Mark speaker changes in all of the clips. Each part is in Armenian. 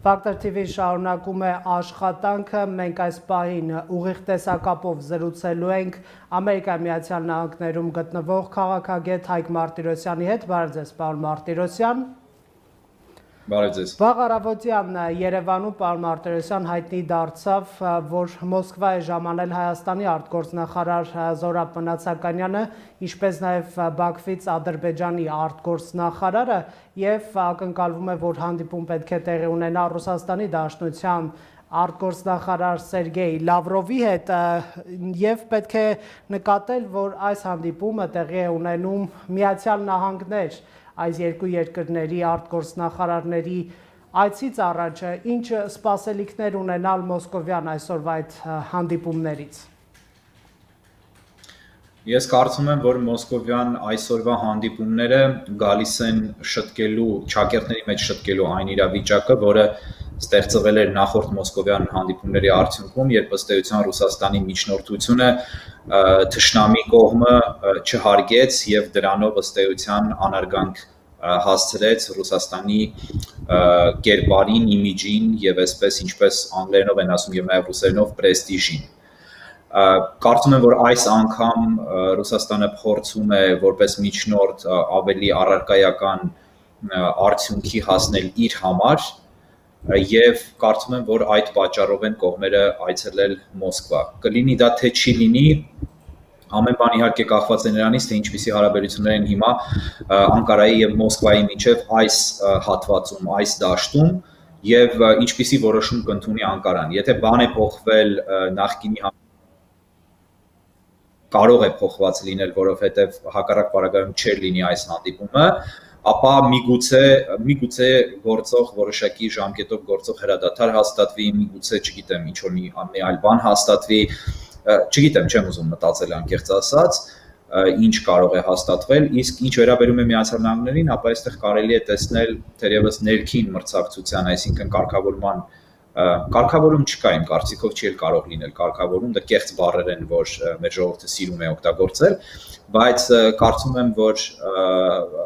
Speaker 1: Factor TV շարունակում է աշխատանքը, մենք այս պահին ուղիղ տեսակապով զրուցելու ենք Ամերիկայի Միացյալ Նահանգներում գտնվող քաղաքագետ Հայկ Մարտիրոսյանի հետ, բարև ձեզ, պարոն Մարտիրոսյան։
Speaker 2: Բարև ձեզ։
Speaker 1: Վաղ առավոտյան Երևանում պարոն Մարտիրոսյան հայտնի դարձավ, որ Մոսկվա է ժամանել Հայաստանի արտգործնախարար Զորաբ Մնացականյանը, ինչպես նաև Բաքվից Ադրբեջանի արտգործնախարարը, եւ ակնկալվում է, որ հանդիպում պետք է տեղի ունենա Ռուսաստանի Դաշնության արտգործնախարար Սերգեյ Լավրովի հետ, եւ պետք է նկատել, որ այս հանդիպումը տեղի է ունենում Միացյալ Նահանգներ այս երկու երկրների արտգործնախարարների այցից առաջ, ինչ սպասելիքներ ունենալ մոսկովյան այսօրվա այդ հանդիպումներից։
Speaker 2: Ես կարծում եմ, որ մոսկովյան այսօրվա հանդիպումները գալիս են շտկելու, ճակերտների մեջ շտկելու այն իրավիճակը, որը ստեղծվել էր նախորդ մոսկովյան հանդիպումների արդյունքում, երբ ըստ էության Ռուսաստանի միջնորդությունը թշնամի կողմը չհարգեց եւ դրանով ըստ էության անարգանք հասցրեց Ռուսաստանի կերպարին, իմիջին եւ այսպես ինչպես անգլերենով են ասում եւ նաեւ ռուսերենով պրեստիժին։ Կարծում եմ, որ այս անգամ Ռուսաստանը փորձում է որպես միջնորդ ավելի առարկայական արդյունքի հասնել իր համար եւ կարծում եմ, որ այդ պատճառով են կողմերը այցելել Մոսկվա։ Կլինի դա թե չի լինի, ամեն բան իհարկե կախված է նրանից, թե ինչպիսի հարաբերություններ են հիմա Անկարայի եւ Մոսկվայի միջեւ այս հատվածում, այս դաշտում եւ ինչպիսի որոշում կընդունի Անկարան։ Եթե բան է փոխվել նախկինի կարող է փոխված լինել, որովհետև հակառակ պարագայում չէր լինի այս հանդիպումը, ապա միգուցե գործող որոշակի ժամկետով գործող հրադադար հաստատվի, միգուցե, չգիտեմ, ինչ որ մի այլ բան հաստատվի, չգիտեմ, չեմ ուզում մտածել անկեղծ ասած, ինչ կարող է հաստատվել, իսկ ինչ վերաբերում է Միացյալ Նահանգներին, ապա այստեղ կարելի է տեսնել թերևս ներքին մրցակցության, այսինքն կարգավորում չկա իմ կարծիքով չի կարող լինել կարգավորում, դա կեղծ բառեր են, որ մեր ժողովուրդը սիրում է օգտագործել, բայց կարծում եմ, որ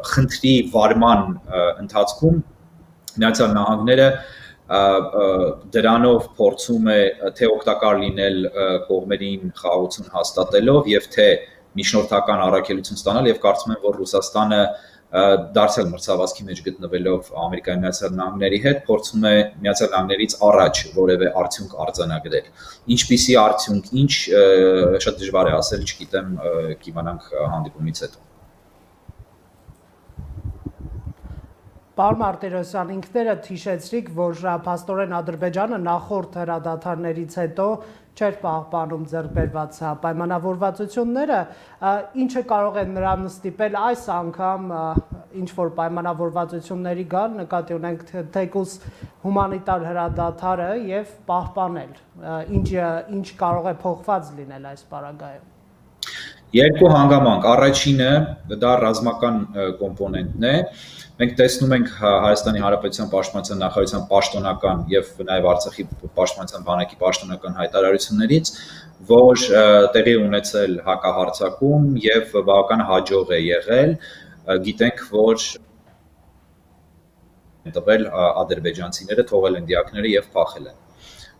Speaker 2: խնդրի վարման ընթացքում Միացյալ Նահանգները դրանով փորձում է թե օգտակար լինել կողմերին խաղաղություն հաստատելով եւ թե միջնորդական առաքելություն ստանալ եւ կարծում եմ, որ Ռուսաստանը դարձյալ մրցավազքի մեջ գտնվելով Ամերիկայի Միացյալ Նահանգների հետ փորձում է Միացյալ Նահանգներից առաջ որևէ արդյունք արձանագրել։ Ինչպիսի արդյունք, ինչ շատ դժվար է ասել, չգիտեմ, կիմանանք հանդիպումից հետո։
Speaker 1: Պարոն Մարտիրոսյան, ինքներդ հիշեցրիք, որ փաստորեն Ադրբեջանը նախորդ հրադադարներից հետո չէր պահպանում ձեռքբերված պայմանավորվածությունները, ինչը կարող է նրան ստիպել այս անգամ ինչ-որ պայմանավորվածությունների գալ, նկատի ունենք թեկուզ հումանիտար հրադադարը եւ պահպանել, ինչ կարող է փոխված լինել այս պարագայում։
Speaker 2: Երկու հանգամանք, առաջինը դա ռազմական կոմպոնենտն է, մենք տեսնում ենք Հայաստանի Հանրապետության Պաշտպանության նախարարության պաշտոնական եւ նաեւ Արցախի պաշտպանության բանակի պաշտոնական հայտարարություններից, որ տեղի ունեցել հակահարձակում եւ բավական հաջող է եղել, գիտենք, որ տվել ադրբեջանցիները, թողել են դիակները եւ փախել են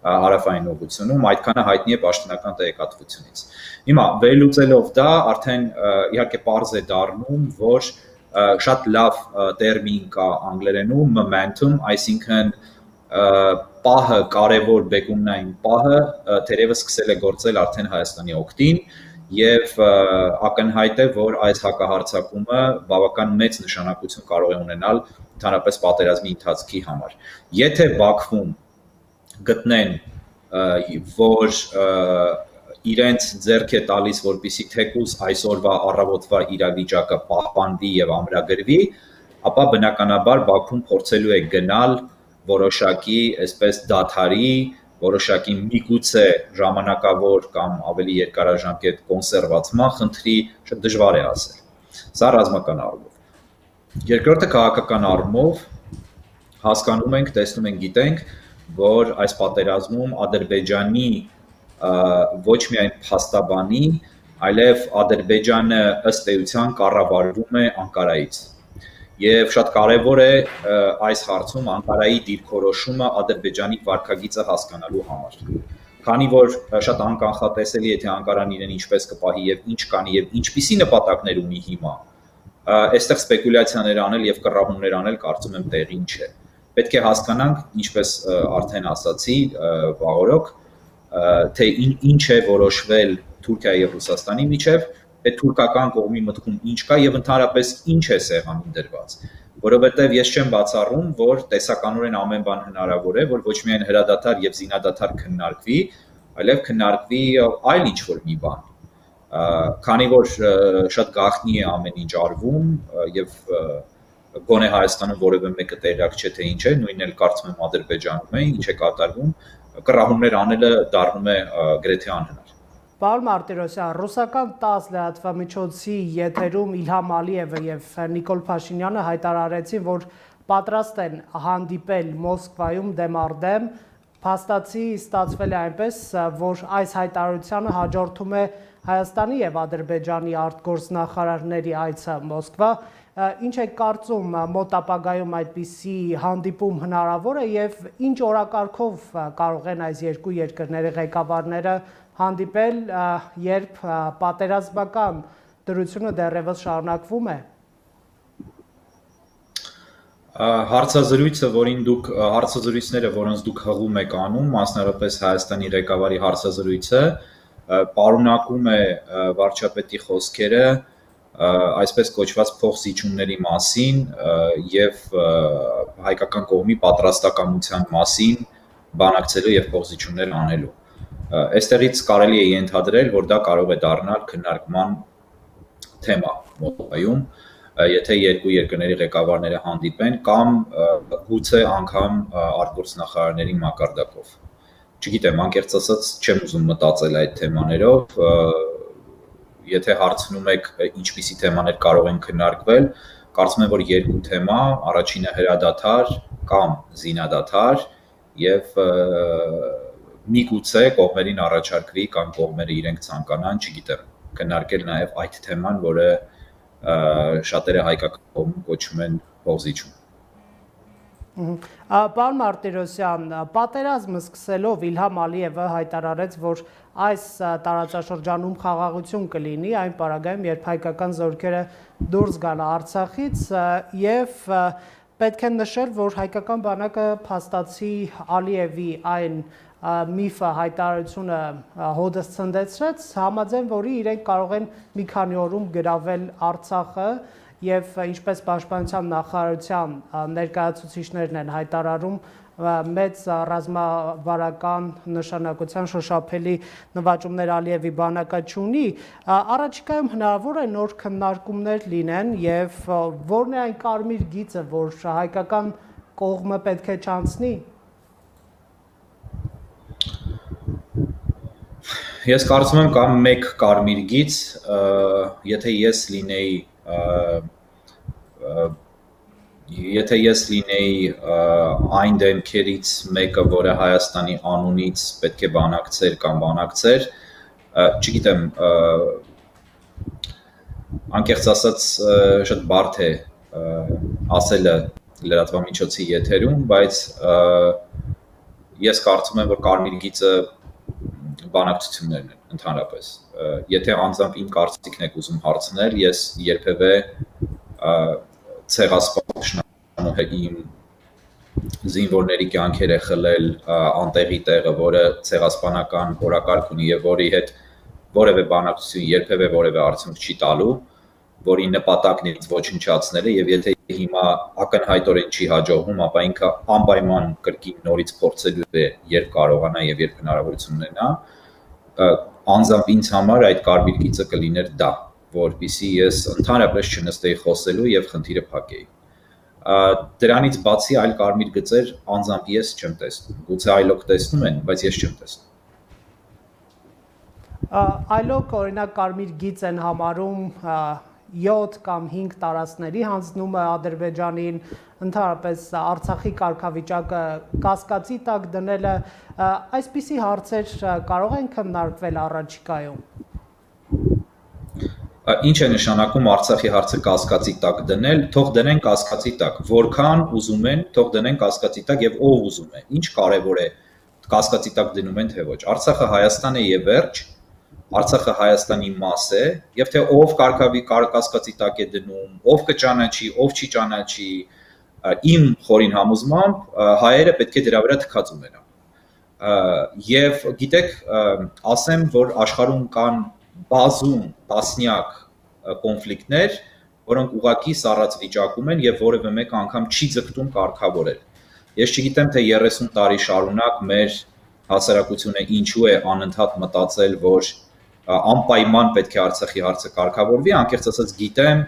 Speaker 2: հարավային ուղղությունում, այդքանը հայտնի է պաշտոնական տեղեկատվությունից։ Հիմա վերլուծելով դա, արդեն իհարկե պարզ է դառնում, որ շատ լավ տերմին կա անգլերենում momentum, այսինքն պահը, կարևոր բեկումնային պահը թերևս սկսել է գործել արդեն Հայաստանի օգտին եւ ակնհայտ է, որ այս հակահարձակումը բավական մեծ նշանակություն կարող է ունենալ ընդհանրապես պատերազմի ընթացքի համար։ Եթե Բաքվում գտնեն, որ իրենց ձեռք է տալիս, որպեսզի թեկուզ այսօրվա առավոտվա իրավիճակը պահպանվի եւ ամրագրվի, ապա բնականաբար Բաքվում փորձելու է գնալ որոշակի, այսպես դադարի, որոշակի միգուցե ժամանակավոր կամ ավելի երկարաժամկետ կոնսերվացման խնդրի, շատ դժվար է ասել։ Սա ռազմական առումով։ Երկրորդը քաղաքական առումով հասկանում ենք, տեսնում ենք, գիտենք, որ այս պատերազմում Ադրբեջանի ոչ միայն փաստաբանի, այլև Ադրբեջանը ըստ էության կառավարվում է Անկարայից։ Եվ շատ կարևոր է այս հարցում Անկարայի դիրքորոշումը Ադրբեջանի վարքագիծը հասկանալու համար։ Քանի որ շատ անկանխատեսելի է թե Անկարան իրեն ինչպես կպահի եւ ինչ կանի եւ ինչպիսի նպատակներ ունի հիմա, այստեղ սպեկուլյացիաներ անել եւ կռահումներ անել կարծում եմ տեղին չէ։ Պետք է հասկանանք, ինչպես արդեն ասացի, վաղօրոք, թե ինչ է որոշվել Թուրքիայի եւ Ռուսաստանի միջեւ, այդ թուրքական կողմի մտքում ինչ կա եւ ընդհանրապես ինչ է սեղանին դրված, որովհետեւ ես չեմ բացառում, որ տեսականորեն ամեն բան հնարավոր է, որ ոչ միայն հրադադար եւ զինադադար քննարկվի, այլև քննարկվի այլ ինչ-որ մի բան, քանի որ շատ գաղտնի է ամեն ինչ արվում եւ գոնե Հայաստանում որևէ մեկը տեղյակ չէ թե ինչ է, նույնն էլ կարծում եմ Ադրբեջանում է, ինչ է կատարվում, կռահումներ անելը դառնում է գրեթե անհնար։
Speaker 1: Պարոն Մարտիրոսյան, ռուսական ՏԱՍՍ լրատվամիջոցի եթերում Իլհամ Ալիևը եւ Նիկոլ Փաշինյանը հայտարարեցին, որ պատրաստ են հանդիպել Մոսկվայում դեմ առ դեմ, փաստացի ստացվել է այնպես, որ այս հայտարարությանը հաջորդում է Հայաստանի եւ Ադրբեջանի արտգործնախարարների այցը Մոսկվա, ինչ է կարծում մոտ ապագայում այդպիսի հանդիպում հնարավոր է եւ ինչ օրակարգով կարող են այս երկու երկրների ղեկավարները հանդիպել, երբ պատերազմական դրությունը դեռևս շարունակվում է։
Speaker 2: Հարցազրույցները, որոնց դուք հղում եք անում, մասնավորապես Հայաստանի ղեկավարի հարցազրույցը, պարունակում է վարչապետի խոսքերը այսպես կոչված փոխզիջումների մասին եւ հայկական կողմի պատրաստակամության մասին բանակցելու եւ փոխզիջումներ անելու։ Այստեղից կարելի է ենթադրել, որ դա կարող է դառնալ քննարկման թեմա մոտակայում, եթե երկու երկրների ղեկավարները հանդիպեն կամ գուցե անգամ արտգործնախարարների մակարդակով։ Չգիտեմ, անկեղծ ասած, չեմ ուզում մտածել այդ թեմաներով, եթե հարցնում եք ինչպիսի թեմաներ կարող են քննարկվել, կարծում եմ, որ երկու թեմա, առաջինը հրադադար կամ զինադադար եւ միգուցե կողմերին առաջարկվի կամ կողմերը իրենք ցանկանան, չգիտեմ, քննարկել նաև այդ թեման, որը շատերը հայկական կողմում կոչում են փոխզիջում։
Speaker 1: Պարոն Մարտիրոսյան, պատերազմը սկսելով Իլհամ Ալիևը հայտարարեց, որ այս տարածաշրջանում խաղաղություն կլինի այն պարագայում, երբ հայկական զորքերը դուրս գան Արցախից եւ պետք է նշել, որ հայկական բանակը փաստացի Ալիևի այն միֆը հայտարարությունը հոդս ցնդեցրեց, համաձայն որի իրենք կարող են մի քանի օրում գրավել Արցախը եւ ինչպես պաշտպանության նախարարության ներկայացուցիչներն են հայտարարում մեծ ռազմավարական նշանակության շոշափելի նվաճումներ Ալիևի բանակը չունի, առաջիկայում հնարավոր է նոր քննարկումներ լինեն եւ որն է այն կարմիր գիծը, որ հայկական կողմը պետք է չանցնի։
Speaker 2: Ես կարծում եմ կամ մեկ կարմիր գիծ, եթե ես լինեի այն դեմքերից մեկը, որը Հայաստանի անունից պետք է բանակցեր կամ բանակցեր, չգիտեմ, անկեղծ ասած շատ բարդ է ասելը լրատվամիջոցի եթերում, բայց ես կարծում եմ, որ կարմիր գիծը բանակցություններն են ընդհանրապես։ Եթե անձամբ իմ կարծիքն եք ուզում հարցնել, ես երբևէ ցեղասպանող իմ զինվորների կյանքեր է խլել անտեղի տեղը, որը ցեղասպանական օրակարգ ունի եւ որի հետ որևէ բանակցություն երբևէ որևէ արդյունք չի տալու, որի նպատակն է ոչնչացնելը եւ եթե հիմա ակնհայտորեն չի հաջողվում, ապա ինքը անպայման կրկին նորից փորձելու է, երբ կարողանա եւ երբ հնարավորություն ունենա, անձամբ ինձ համար այդ կարմիր գիծը կլիներ դա, որpիսի ես ընդհանրապես չնստեի խոսելու եւ խնդիրը փակեի։ Դրանից բացի այլ կարմիր գծեր անձամբ ես չեմ տեսնում։ Գուցե այլոք տեսնում են, բայց ես չեմ տեսնում։
Speaker 1: Այլոք օրինակ կարմիր գիծ են համարում 7 կամ 5 տարածքների հանձնումը Ադրբեջանին, ընդհանրապես Արցախի կարգավիճակը կասկածի տակ դնելը, այսպիսի հարցեր կարող են քննարկվել առաջիկայում։
Speaker 2: Ինչ է նշանակում Արցախի հարցը կասկածի տակ դնել, թող դնեն կասկածի տակ, որքան ուզում են, թող դնեն կասկածի տակ եւ ով ուզում է։ Ինչ կարեւոր է կասկածի տակ դնում են թե ոչ։ Արցախը Հայաստան է եւ վերջ, Արցախը Հայաստանի մաս է, եւ թե ով կասկածի տակ է դնում, ով կճանաչի, ով չի ճանաչի, իմ խորին համոզմամբ հայերը պետք է դրա վրա թքած ունենան։ Եվ գիտեք, ասեմ, որ աշխարհում կան բազում տասնյակ կոնֆլիկտներ, որոնք ուղղակի սառած վիճակում են եւ որևէ մեկը անգամ չի ձգտում կարգավորել։ Ես չգիտեմ, թե 30 տարի շարունակ մեր հասարակությունը ինչու է անընդհատ մտածել, որ անպայման պետք է Արցախի հարցը կարգավորվի, անկեղծ ասած գիտեմ,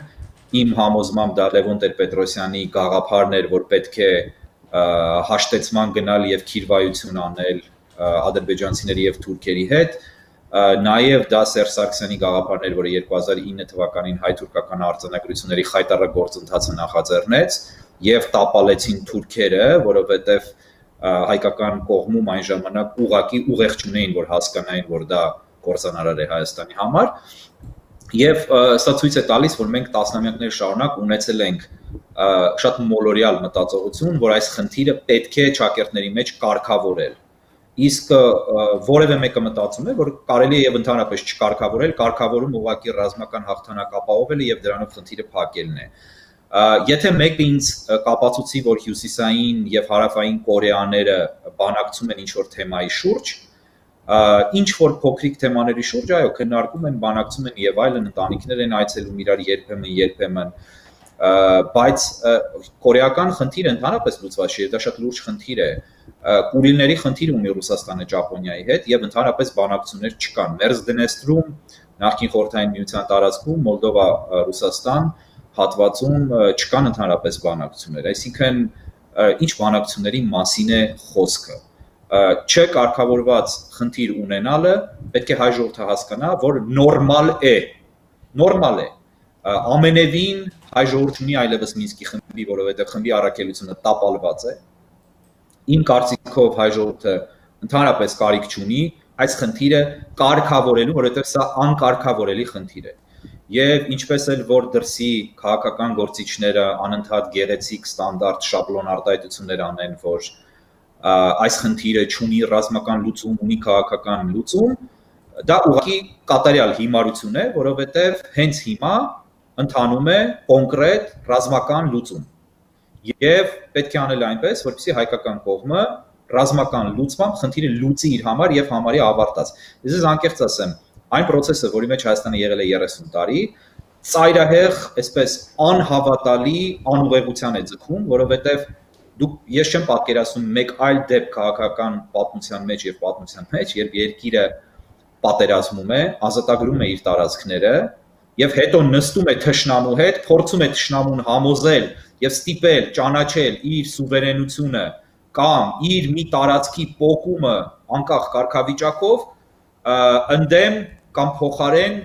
Speaker 2: իմ համոզմամբ դա Լևոն Տեր-Պետրոսյանի գաղափարն էր, որ պետք է հաշտեցման գնալ եւ քիրվայություն անել ադրբեջանցիների եւ թուրքերի հետ, նաեւ դա Սերժ Սարգսյանի գաղափարն էր, որը 2009 թվականին հայ-թուրքական արձանագրությունների խայտառակ գործընթացը նախաձեռնեց եւ տապալեցին թուրքերը, որովհետեւ հայկական կողմում այն ժամանակ ուղակի ուղեղ չունեին, որ հասկանային, որ դա կորզանարար է Հայաստանի համար, եւ սա ցույց է տալիս, որ մենք տասնամյակներ շարունակ ունեցել ենք շատ մոլորյալ մտածողություն, որ այս խնդիրը պետք է ճակերտների մեջ կարգավորել։ Իսկ որևէ մեկը մտածում է, որ կարելի է եւ ընդհանրապես չկարգավորել, կարգավորում ուղղակի ռազմական հաղթանակ ապահովելը եւ դրանով խնդիրը փակելն է։ Եթե մեկը ինձ կապացուցի, որ հյուսիսային եւ հարավային Կորեաները բանակցում են ինչ-որ թեմայի շուրջ, ինչ որ փոքրիկ թեմաների շուրջ, այո, քննարկում են, բանակցում են եւ այլն, ընտանիքներ են այցելում իրար երբեմն, բայց կորեական խնդիրը ընդհանրապես լուծված չէ, դա շատ լուրջ խնդիր է։ Կուրիլների խնդիր ունի Ռուսաստանը Ճապոնիայի հետ եւ ընդհանրապես բանակցություններ չկան։ Մերձդնեստրում նախկին խորհրդային միության տարածքում Մոլդովա, Ռուսաստան հատվածում չկան ընդհանրապես բանակցություններ, այսինքն ինչ բանակցությունների մասին է խոսքը։ Չկարգավորված խնդիր ունենալը պետք է հայ ժողովուրդը հասկանա, որ նորմալ է, ամենևին հայ ժողովուրդը ունի այլևս Մինսկի խմբի, որովհետև խմբի առաքելությունը տապալված է։ Իմ կարծիքով հայ ժողովուրդը ընդհանրապես կարիք չունի այս խնդիրը կարգավորելու, որովհետև սա անկարգավորելի խնդիր է։ Եվ ինչպես էլ որ դրսի քաղաքական գործիչները անընդհատ գեղեցիկ ստանդարտ շաբլոն արտահայտություններ անեն, որ այս խնդիրը չունի ռազմական լուծում, ունի քաղաքական լուծում, դա ուղղակի կատարյալ հիմարություն է, որովհետև հենց հիմա ընթանում է կոնկրետ ռազմական լուծում։ Եվ պետք է անել այնպես, որպեսզի հայկական կողմը ռազմական լուծմամբ խնդիրը լուծի իր համար եւ համարի ավարտած։ Ես անկեղծ ասեմ, այն process-ը, որի մեջ Հայաստանը եղել է 30 տարի, ծայրահեղ, այսպես անհավատալի անուղեղության է ձգում, որովհետեւ ես չեմ պատկերացնում մեկ այլ դեպք քաղաքական պատմության մեջ եւ պատմության մեջ, երբ երկիրը պատերազմում է, ազատագրում է իր տարածքները եւ հետո նստում է թշնամու հետ, փորձում է թշնամուն համոզել եւ ստիպել ճանաչել իր սուվերենությունը կամ իր մի տարածքի պոկումը անկախ կարգավիճակով ընդդեմ կամ փոխարեն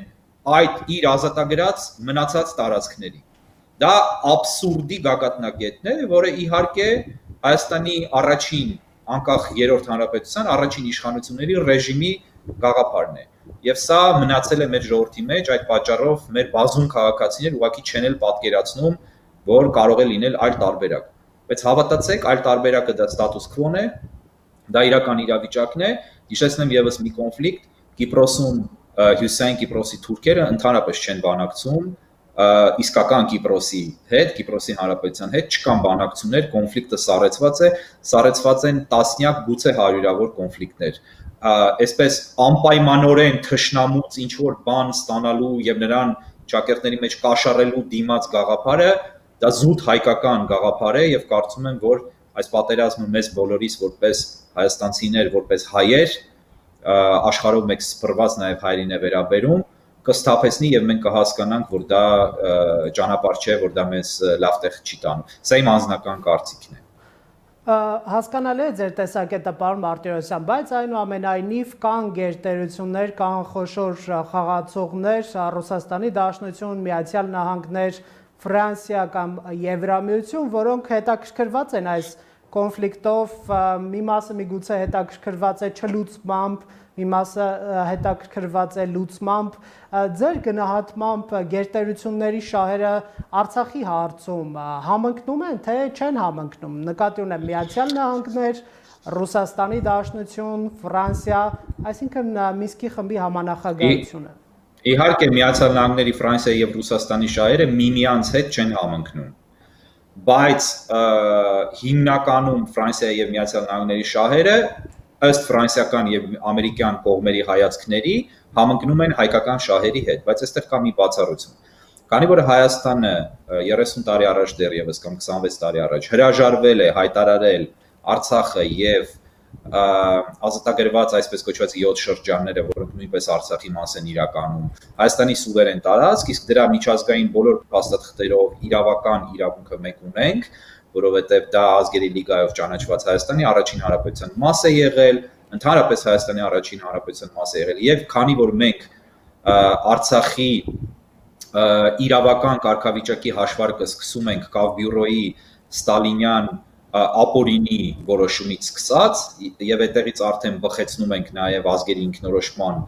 Speaker 2: այդ իր ազատագրած մնացած տարածքների։ Դա абսուրդի գագաթնակետն է, որը իհարկե Հայաստանի առաջին անկախ երրորդ հանրապետության առաջին իշխանությունների ռեժիմի գաղափարն է։ Եվ սա մնացել է մեր ժողովրդի մեջ, այդ պատճառով մեր բազում քաղաքացիներ ուղղակի չեն էլ պատկերացնում, որ կարող է լինել այլ տարբերակ։ Բայց հավատացեք, այլ տարբերակը դա ստատուս քվոն է, դա իրական իրավիճակն է։ Հիշեցնեմ եւս մի կոնֆլիկտ, Կիպրոսում Հյուսիսային Կիպրոսի թուրքերը ընդհանրապես չեն բանակցում, իսկական Կիպրոսի հետ, Կիպրոսի հանրապետության հետ չկան բանակցություններ, կոնֆլիկտը սառեցված են տասնյակ, գուցե հարյուրավոր կոնֆլիկտներ։ Այսպես անպայմանորեն թշնամուց ինչ որ բան ստանալու եւ նրան ճակերտների մեջ կաշառելու դիմաց գաղափարը դա զուտ հայկական գաղափար է եւ կարծում եմ, որ այս պատերազմը մեզ բոլորիս որպես հայաստանցիներ, որպես հայեր աշխարհով մեկ սփռված նաեւ հայրին է վերաբերում, կսթափեցնի եւ մենք կհասկանանք, որ դա ճանապարհ չէ, որ դա մեզ լավ տեղ չի տանում։ Սա իմ անձնական կարծիքն է։
Speaker 1: Հասկանալի է ձեր տեսակետը, պարոն Մարտիրոսյան, բայց այնուամենայնիվ կան գերտերություններ, կան խոշոր խաղացողներ, Ռուսաստանի Դաշնություն, Միացյալ Նահանգներ, Ֆրանսիա կամ Եվրամիություն, որոնք հետաքրքրված են այս կոնֆլիկտով, մի մասը միգուցե հետաքրքրված է չլուծմամբ, մի մասը հետաքրքրված է լուծմամբ, ձեր գնահատմամբ գերտերությունների շահերը Արցախի հարցում համընկնում են, թե չեն համընկնում, նկատի ունեմ Միացյալ Նահանգներ, Ռուսաստանի Դաշնություն, Ֆրանսիա, այսինքն Մինսկի խմբի համանախագահությունը։
Speaker 2: Իհարկե Միացյալ Նահանգների, Ֆրանսիայի եւ Ռուսաստանի շահերը միմյանց հետ չեն համընկնում, բայց հիմնականում Ֆրանսիայի եւ Միացյալ Նահանգների շահերը ըստ ֆրանսիական եւ ամերիկյան կողմերի հայացքների համընկնում են հայկական շահերի հետ, բայց այստեղ կա մի բացառություն։ Քանի որ Հայաստանը 30 տարի առաջ դեռևս կամ 26 տարի առաջ հրաժարվել է հայտարարել Արցախը եւ ազատագրված այսպես կոչված 7 շրջանները, որոնք նույնպես Արցախի մաս են իրականում, Հայաստանի սուվերեն տարածք, իսկ դրա միջազգային բոլոր փաստաթղթերով իրավական իրավունքը մենք ունենք, որովհետեւ դա ազգերի լիգայով ճանաչված Հայաստանի առաջին հանրապետության մաս է եղել, ընդհանրապես Հայաստանի առաջին հանրապետության մաս է եղել, եւ քանի որ մենք Արցախի իրավական կարգավիճակի հաշվարկը սկսում ենք Կավբյուրոյի ստալինյան ապօրինի որոշումից սկսած եւ այդտեղից արդեն բխեցնում ենք նաեւ ազգերի ինքնորոշման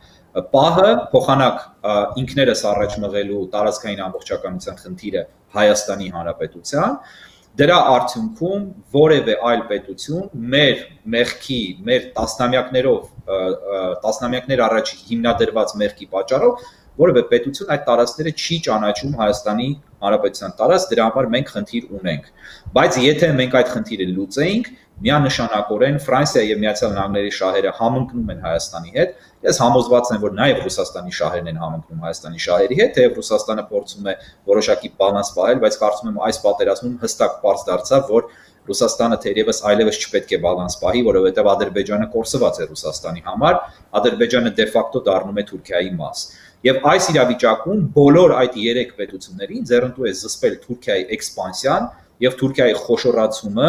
Speaker 2: պահը, փոխանակ ինքներս առաջ մղելու տարածքային ամբողջականության խնդիրը Հայաստանի Հանրապետության, դրա արդյունքում որևէ այլ պետություն մեր մեղքի, մեր տասնամյակներ առաջ հիմնադրված մեղքի պատճառով որևէ պետություն այդ տարածքները չի ճանաչում Հայաստանի Հանրապետության տարածք, դրա համար մենք խնդիր ունենք։ Բայց եթե մենք այդ խնդիրը լուծեինք, միանշանակորեն Ֆրանսիայի եւ Միացյալ Նահանգների շահերը համընկնում են Հայաստանի հետ, ես համոզված եմ, որ նաեւ Ռուսաստանի շահերն են համընկնում Հայաստանի շահերի հետ, թեև Ռուսաստանը փորձում է որոշակի բալանս պահել, բայց կարծում եմ այս պատերազմում հստակ պարզ դարձավ, որ Ռուսաստանը թերևս այլևս չպետք է բալանս պահի, որովհետեւ Ադրբեջանը կորսված է Ռուսաստանի համար, Ադրբեջանը դե ֆակտո դառնում է Թուրքիայի մաս։ Եվ այս իրավիճակում բոլոր այդ 3 պետություններին ձեռնտու է զսպել Թուրքիայի էքսպանսիան եւ Թուրքիայի խոշորացումը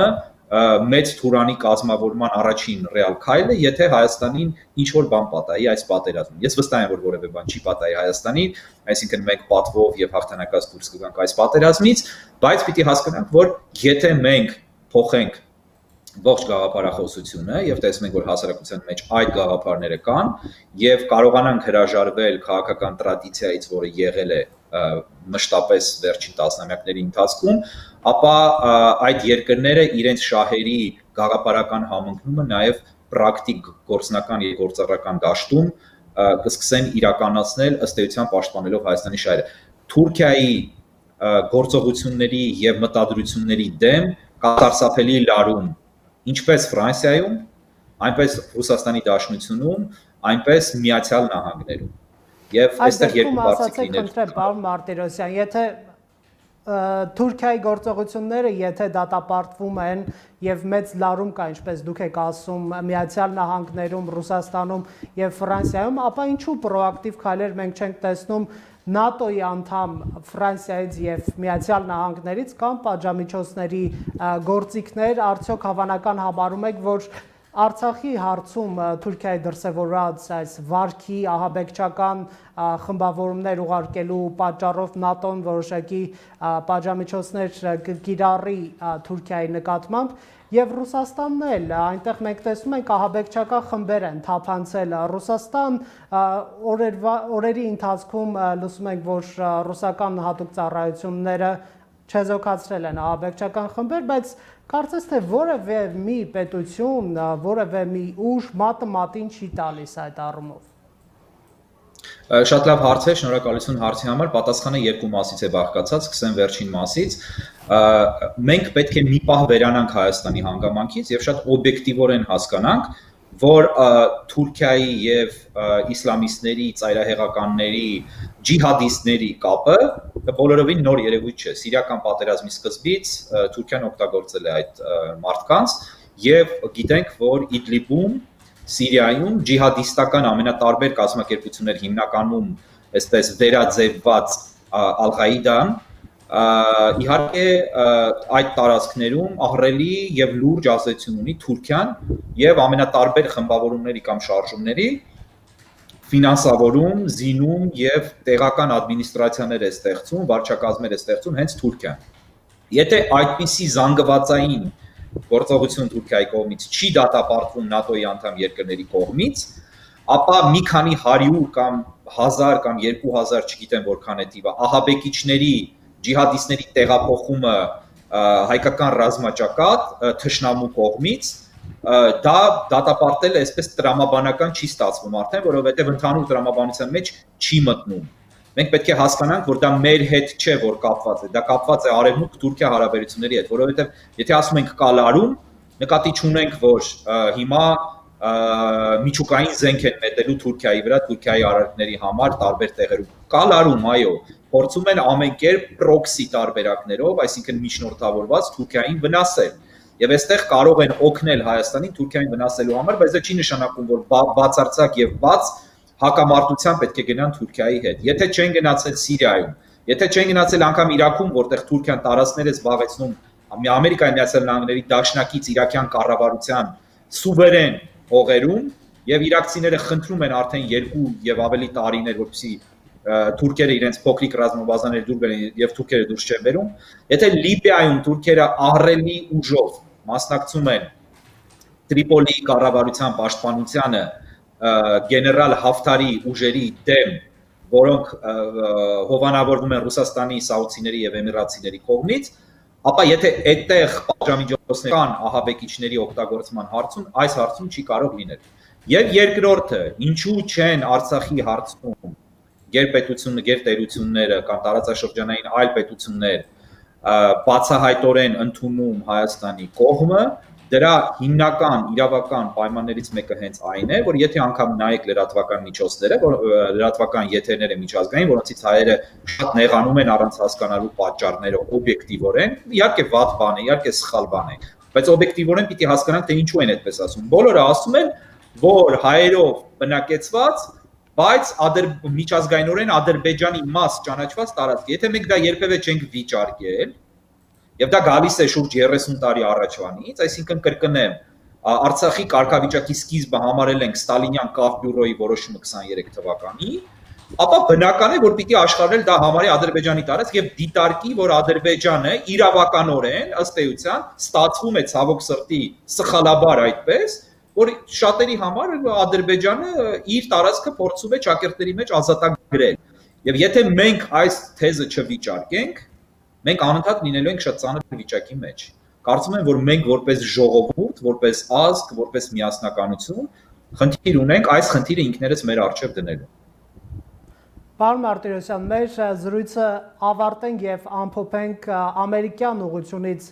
Speaker 2: մեծ Թուրանի կազմավորման առաջին ռեալ քայլը, եթե Հայաստանին ինչ որ բան պատահի այս պատերազմում։ Ես վստահ եմ, որ որևէ բան չի պատահի Հայաստանին, այսինքն մենք պատվով եւ հաղթանակած դուրս կգանք այս պատերազմից, բայց պիտի հասկանանք, որ եթե մենք փոխենք ողջ գաղափարախոսությունը եւ տեսնենք, որ հասարակության մեջ այդ գաղափարները կան եւ կարողանանք հրաժարվել քաղաքական տրադիցիայից, որը եղել է մշտապես վերջին տասնամյակների ընթացքում, ապա այդ երկրները իրենց շահերի գաղափարական համընկնումը նաեւ պրակտիկ գործնական եւ գործառական դաշտում կսկսեն իրականացնել ըստ էության պաշտպանելով Հայաստանի շահերը։ Թուրքիայի գործողությունների եւ մտադրությունների դեմ կասարսափելի լարում ինչպես Ֆրանսիայում, այնպես Ռուսաստանի Դաշնությունում, այնպես Միացյալ Նահանգներում։ Եվ այստեղ երկու բացիկ լինել։
Speaker 1: Խնդրեմ, պարոն Մարտիրոսյան, եթե Թուրքիայի գործողությունները, եթե դատապարտվում են եւ մեծ լարում կա, ինչպես դուք եք ասում, Միացյալ Նահանգներում, Ռուսաստանում եւ Ֆրանսիայում, ապա ինչու պրոակտիվ քայլեր մենք չենք տեսնում ՆԱՏՕ-ի անդամ Ֆրանսիայից եւ Միացյալ Նահանգներից կամ պատժամիջոցների գործիքներ, արդյոք հավանական համարում եք, որ Արցախի հարցում Թուրքիայի դրսևորած այս վարքի ահաբեկչական խմբավորումներ ուղարկելու պատճառով ՆԱՏՕ-ն որոշակի պատժամիջոցներ կկիրառի Թուրքիայի նկատմամբ եւ Ռուսաստանն էլ այնտեղ մենք տեսնում ենք ահաբեկչական խմբեր են թափանցել Ռուսաստան օրերի ընթացքում լսում ենք, որ ռուսական հատուկ ծառայությունները չեզոքացրել են ահաբեկչական խմբեր, բայց կարծես թե որևէ մի պետություն, որևէ մի ուժ մատը մատին չի տալիս այդ առումով։
Speaker 2: Շատ լավ հարց է, շնորհակալություն հարցի համար, պատասխանը երկու մասից է բաղկացած, սկսեմ վերջին մասից։ Մենք պետք է մի պահ վերանանք Հայաստանի հանգամանքից եւ շատ օբյեկտիվորեն հասկանանք, որ Թուրքիայի եւ իսլամիստների, ծայրահեղականների, ջիհադիստների կապը բոլորովին նոր երևույթ չէ։ Սիրիական պատերազմի սկզբից Թուրքիան օգտագործել է այդ մարդկանց եւ գիտենք, որ Իդլիբում, Սիրիայում ջիհադիստական ամենատարբեր կազմակերպություններ հիմնականում այսպես վերաձևված Ալ-Ղաիդան իհարկե այդ տարածքներում ահռելի եւ լուրջ ազդեցություն ունի Թուրքիան եւ ամենատարբեր խմբավորումների կամ շարժումների ֆինանսավորում, զինում եւ տեղական ադմինիստրացիաներ է ստեղծում, վարչակազմեր է ստեղծում հենց Թուրքիան։ Եթե այդպիսի զանգվածային գործողություն Թուրքիայի կողմից չի դատապարտվում ՆԱՏՕ-ի անդամ երկրների կողմից, ապա մի քանի 100 կամ 1000 կամ 2000, չգիտեմ որքան է թիվը, ահաբեկիչների, ջիհադիստների տեղափոխումը հայկական ռազմաճակատ թշնամու կողմից դա դատապարտել է այսպես տրամաբանական չի ստացվում արդեն, որովհետև ընդհանուր տրամաբանության մեջ չի մտնում։ Մենք պետք է հասկանանք, որ դա մեր հետ չէ, որ կապված է, դա կապված է Արևմուտք-Թուրքիա հարաբերությունների հետ, որովհետև եթե ասում ենք կալարում, նկատի չունենք, որ հիմա միջուկային զենք են նետելու Թուրքիայի վրա, Թուրքիայի արարքների համար տարբեր տեղերում։ Կալարում, այո, փորձում են ամեն կերպ պրոքսի տարբերակներով, այսինքն միջնորդավորված Թուրքիային վնասել։ Եվ այստեղ կարող են օգնել Հայաստանին Թուրքիային վնասելու համար, բայց դա չի նշանակում, որ բացարձակ եւ բաց հակամարտության պետք է գնան Թուրքիայի հետ։ Եթե չեն գնացել Սիրիայում, եթե չեն գնացել անգամ Իրաքում, որտեղ Թուրքիան տարածքներ է զբաղեցնում Ամերիկայի Միացյալ Նահանգների դաշնակից իրաքյան կառավարության սուվերեն հողերում, եւ իրաքցիները խնդրում են արդեն 2 եւ ավելի տարիներ, որպեսզի թուրքերը իրենց փոքրիկ ռազմաբազաներ դուր բերեն եւ թուրքերը դուրս չեն բերում, եթե Լիբիայում թուրքերը ահռելի ուժով մասնակցում են Տրիպոլիի կառավարության պաշտպանությանը գեներալ Հաֆթարի ուժերի դեմ, որոնք հովանավորվում են Ռուսաստանի, Սաուդիների եւ Էմիրացիների կողմից, ապա եթե այդտեղ պատժամիջոցներ կան ահաբեկիչների օգտագործման հարցում, այս հարցում չի կարող լինել։ Եվ երկրորդը, ինչու չեն Արցախի հարցում գերտերությունները կամ տարածաշրջանային այլ պետություններ բացահայտորեն ընդունում Հայաստանի կողմը, դրա հիմնական իրավական պայմաններից մեկը հենց այն է, որ եթե անգամ նայեք լրատվական միջոցները, լրատվական եթերները միջազգային, որոնցից հայերը շատ նեղանում են առանց հասկանալու պատճառները օբյեկտիվորեն, իհարկե վատ բան է, իհարկե սխալ բան է, բայց օբյեկտիվորեն պիտի հասկանանք, թե ինչու են այդպես ասում։ Բոլորը ասում են, որ հայերով բնակեցված, բայց միջազգայինորեն Ադրբեջանի մաս ճանաչված տարածք։ Եթե մենք դա երբևէ չենք վիճարկել, եւ դա գալիս է շուրջ 30 տարի առաջվանից, այսինքն կրկնեմ, Արցախի կարգավիճակի սկիզբը համարել ենք Ստալինյան կավ բյուրոյի որոշումը 23 թվականի, ապա բնական է, որ պիտի աշխարհել դա համարի Ադրբեջանի տարածք եւ դիտարկի, որ Ադրբեջանը իրավականորեն ըստ էության ստացվում է ցավոք սրտի սխալաբար այդպես, որ շատերի համար Ադրբեջանը իր տարածքը փորձում է ճակերտների մեջ ազատագրել։ Եվ եթե մենք այս թեզը չվիճարկենք, մենք անընդհատ լինելու ենք շատ ծանր վիճակի մեջ։ Կարծում եմ, որ մենք որպես ժողովուրդ, որպես ազգ, որպես միասնականություն խնդիր ունենք այս խնդիրը ինքներս մեր առջև դնելու։
Speaker 1: Պարոն Մարտիրոսյան, մեր զրույցը ավարտենք եւ ամփոփենք ամերիկյան ուղղությունից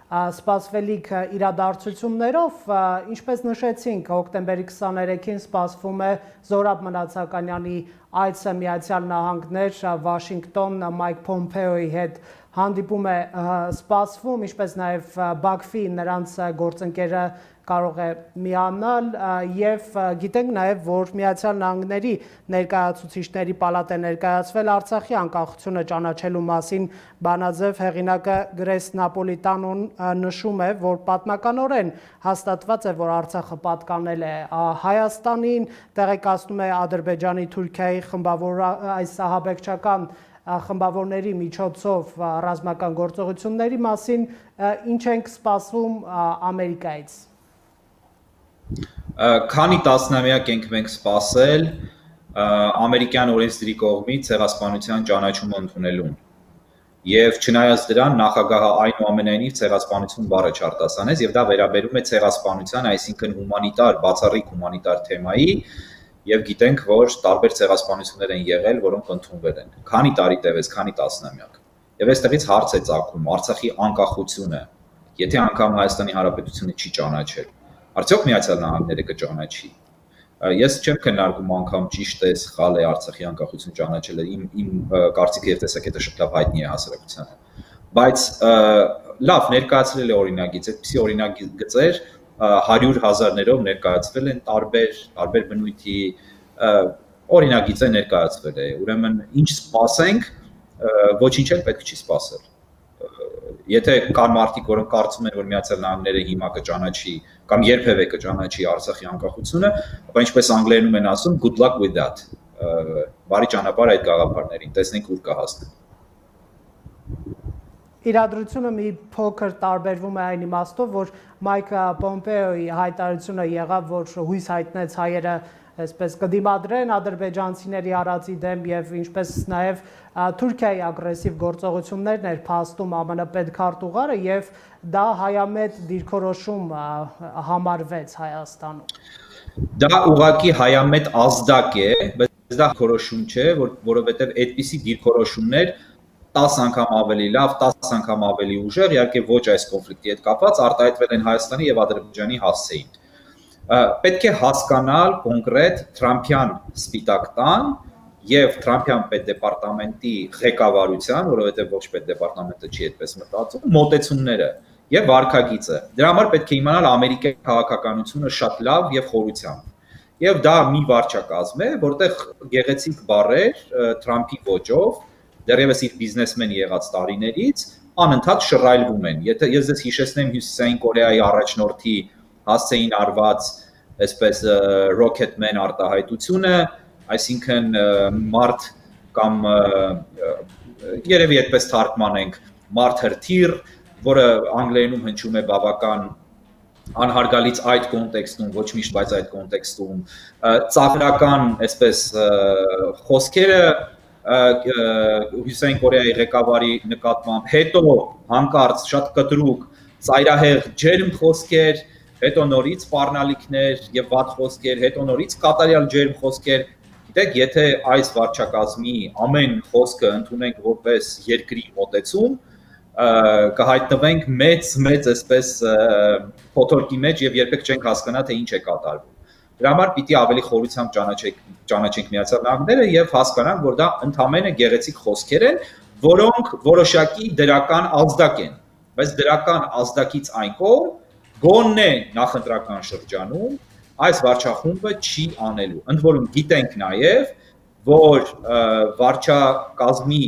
Speaker 1: սպասվելիք իրադարձություններով, ինչպես նշեցինք, հոկտեմբերի 23-ին սպասվում է Զորաբ Մնացականյանի այցը Միացյալ Նահանգներ, Վաշինգտոն, Մայք Պոմպեոյի հետ հանդիպում է սպասվում, ինչպես նաև Բաքվի նրանց գործընկերը կարող է միանալ եւ գիտենք նաև, որ Միացյալ Նահանգների ներկայացուցիչների պալատ է ներկայացվել Արցախի անկախությունը ճանաչելու մասին բանաձև հեղինակը Գրես Նապոլիտանոն նշում է, որ պատմականորեն հաստատված է, որ Արցախը պատկանել է Հայաստանին, տեղեկացնում է Ադրբեջանի, Թուրքիայի խմբավոր այս ահաբեկչական խմբավորների միջոցով ռազմական գործողությունների մասին, ինչ ենք սպասում Ամերիկայից։
Speaker 2: Քանի տասնամյակ ենք մենք սպասել ամերիկյան օրենսդրի կողմից ցեղասպանության ճանաչումը ընդունելուն։ Եվ չնայած դրան նախագահը այնուամենայնիվ ցեղասպանություն բառը չարտասանեց եւ դա վերաբերում է ցեղասպանության, այսինքն հումանիտար, բացառիկ հումանիտար թեմայի, եւ գիտենք, որ տարբեր ցեղասպանություններ են եղել, որոնք ընդունվել են։ Քանի տարի տևեց, քանի տասնամյակ։ Եվ այստեղից հարց է ծագում Արցախի անկախությունը, եթե անգամ Հայաստանի Հանրապետությունը չի ճանաչել, արդյոք Միացյալ Նահանգները կճանաչի։ Ես չեմ քննարկում անգամ ճիշտ է, սխալ է Արցախի անկախություն ճանաչելը, իմ կարծիքը եւ տեսակետը շատ լավ հայտնի է հասարակությանը։ Բայց լավ ներկայացրել է օրինագիծ, այդպիսի օրինագիծեր 100,000-ներով ներկայացվել են տարբեր բնույթի օրինագիծը ներկայացվել է։ Ուրեմն ինչ սպասենք, ոչինչ էլ պետք չի սպասել։ Եթե կան մարդիկ, որոնք կարծում են, որ Միացյալ Նահանգները հիմա կճանաչի կամ երբևէ կճանաչի Արցախի անկախությունը, ապա ինչպես անգլերենում են ասում, good luck with that։ Բարի ճանապարհ այդ գաղափարներին, տեսնենք ուր կհասնեն։
Speaker 1: Իրադրությունը մի փոքր տարբերվում է այն իմաստով, որ Մայք Պոմպեոյի հայտարարությունը եղավ, որ հույս հայտնեց հայերը այսպես կդիմադրեն ադրբեջանցիների արածի դեմ եւ ինչպես նաեւ Թուրքիայի ագրեսիվ գործողություններն էր փաստում ԱՄՆ պետքարտուղարը եւ դա հայամետ դիրքորոշում համարվեց Հայաստանում։
Speaker 2: Դա ուղղակի հայամետ ազդակ է, բայց դա դիրքորոշում չէ, որովհետեւ այդպիսի դիրքորոշումներ 10 անգամ ավելի լավ, 10 անգամ ավելի ուժեղ, իհարկե ոչ այս կոնֆլիկտի հետ կապված, արտահայտվել են Հայաստանի եւ Ադրբեջանի հասցեին։ Պետք է հասկանալ կոնկրետ Թրամփյան սպիտակ տան եւ Թրամփյան պետդեպարտամենտի ղեկավարության, որովհետեւ ոչ պետդեպարտամենտը չի այդպես մտածում, մոտեցումները եւ վարքագիծը։ Դրա համար պետք է իմանալ Ամերիկայի քաղաքականությունը շատ լավ եւ խորությամբ։ Եվ դա մի վարչակազմ է, որտեղ գեղեցիկ բառեր Թրամփի ոճով, դեռևս իր բիզնեսմեն եղած տարիներից անընդհատ շռայլվում են։ Եթե ես ձեզ հիշեցնեմ Հյուսիսային Կորեայի առաջնորդի հասցեին արված այսպես Rocketman արտահայտությունը, այսինքն մարդ կամ երևի այդպես թարգմանենք մարդ հրթիռ, որը անգլերենում հնչում է բավական անհարգալից այդ կոնտեքստում, ոչ միշտ, բայց այդ կոնտեքստում, ծաղրական այսպես խոսքերը Հյուսիսային Կորեայի ղեկավարի նկատմամբ, հետո հանկարծ շատ կտրուկ, ծայրահեղ ջերմ խոսքեր, հետո նորից սպառնալիքներ եւ վատ խոսքեր, հետո նորից կատարյալ ջերմ խոսքեր։ Գիտեք, եթե այս վարչակազմի ամեն խոսքը ընդունենք որպես երկրի մոտեցում, կհայտնվենք մեծ այսպես փոթորկի մեջ եւ երբեք չենք հասկանա թե ինչ է կատարվում։ Դրա համար պիտի ավելի խորությամբ ճանաչենք Միացյալ Նահանգները եւ հասկանանք, որ դա ընդամենը գեղեցիկ խոսքեր են, որոնք որոշակի դրական ազդակ են, բայց դրական ազդակից այն կողմ գոնե նախընտրական շրջանում այս վարչախումբը չի անելու։ Ընդ որում գիտենք նաև, որ վարչակազմի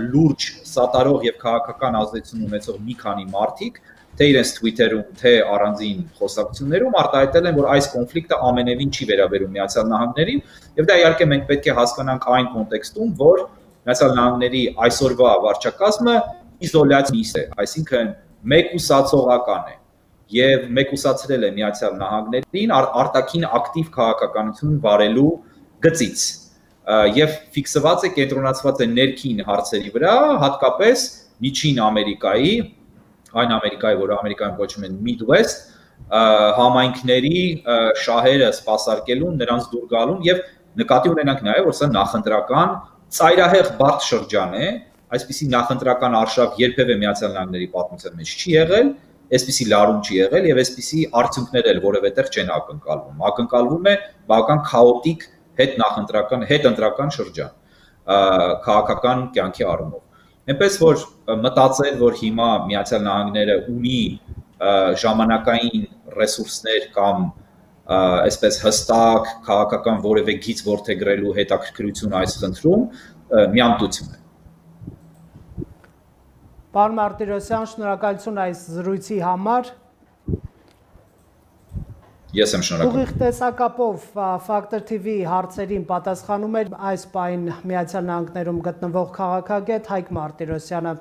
Speaker 2: լուրջ սատարող եւ քաղաքական ազդեցություն ունեցող մի քանի մարդիկ, թե իրենց Twitter-ում, թե առանձին խոսակցություններում արտահայտել են, որ այս կոնֆլիկտը ամենևին չի վերաբերում Միացյալ Նահանգներին, եւ դա իհարկե մենք պետք է հասկանանք այն կոնտեքստում, որ Միացյալ Նահանգների այսօրվա վարչակազմը իզոլյացիոնիստ է, այսինքն մեկուսացողական է եւ մեկուսացրել է Միացյալ Նահանգներին արտաքին ակտիվ քաղաքականություն վարելու գծից եւ ֆիքսված է, կենտրոնացված է ներքին հարցերի վրա, հատկապես Միջին Ամերիկայի, այն Ամերիկայի, որը Ամերիկայում կոչվում են Midwest, համայնքների շահերը սպասարկելուն, նրանց դուր գալուն եւ նկատի ունենանք նաեւ, որ սա նախընտրական ծայրահեղ բարդ շրջան է, այսպիսի նախընտրական արշավ երբևէ Միացյալ Նահանգների պատմության մեջ չի եղել, այսպիսի լարում չի եղել եւ այսպիսի արդյունքներ էլ որևէ տեղ չեն ակնկալվում։ Ակնկալվում է բավական քաոտիկ հետընտրական շրջան քաղաքական կյանքի առումով։ Այնպես որ մտածել, որ հիմա Միացյալ Նահանգները ունի ժամանակային ռեսուրսներ կամ այսպես հստակ քաղաքական որևէ գիծ որդեգրելու հետաքրքրություն այս խնդրում միամտություն է։
Speaker 1: Պարոն Մարտիրոսյան, շնորհակալություն այս զրույցի համար։
Speaker 2: Ես եմ շնորհակալ։
Speaker 1: Ուղիղ տեսակապով Factor TV հարցերին պատասխանում էր այս պայն Միացյալ Նահանգներում գտնվող քաղաքագետ Հայկ Մարտիրոսյանը։